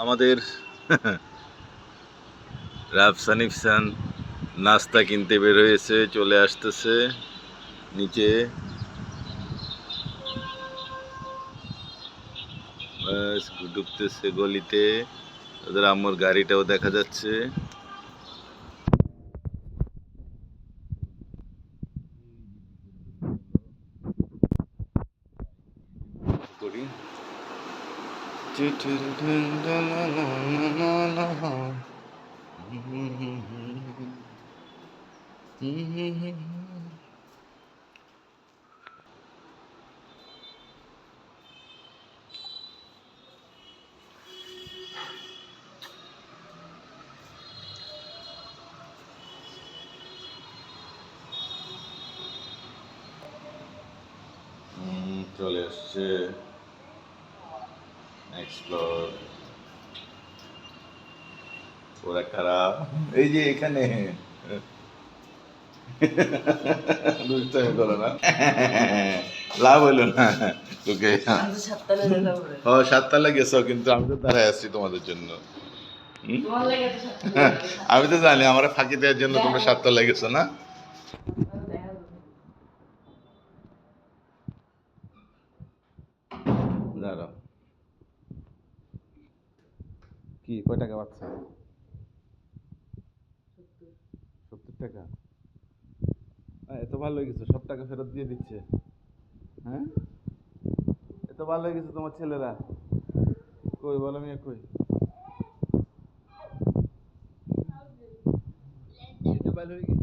আমাদের রাফসান ইফসান নাস্তা কিনতে বের হয়েছে, চলে আসতেছে নিচে। ঢুকতেছে গলিতে, ওদের আম্মুর গাড়িটাও দেখা যাচ্ছে। করি চলে আসছে এক্সপ্লোর। ওরা খারাপ, এই যে এখানে দুষ্টামি করো না, লাভ হইলো না তোকে। ও 7 তলা গেছো, কিন্তু আমি তো দাঁড়ায় আসছি তোমাদের জন্য। আমি তো জানি আমার ফাঁকি দেওয়ার জন্য তোমরা 7 তলায় গেছো না। দাঁড়াও, কি কয় টাকা পাচ্ছ? 70 টাকা? এত ভালো হয়ে গেছে, সব টাকা ফেরত দিয়ে দিচ্ছে। হ্যাঁ, এত ভালো হয়ে গেছে তোমার ছেলেরা। কই বলো, আমি কই এত ভালো হয়ে গেছে।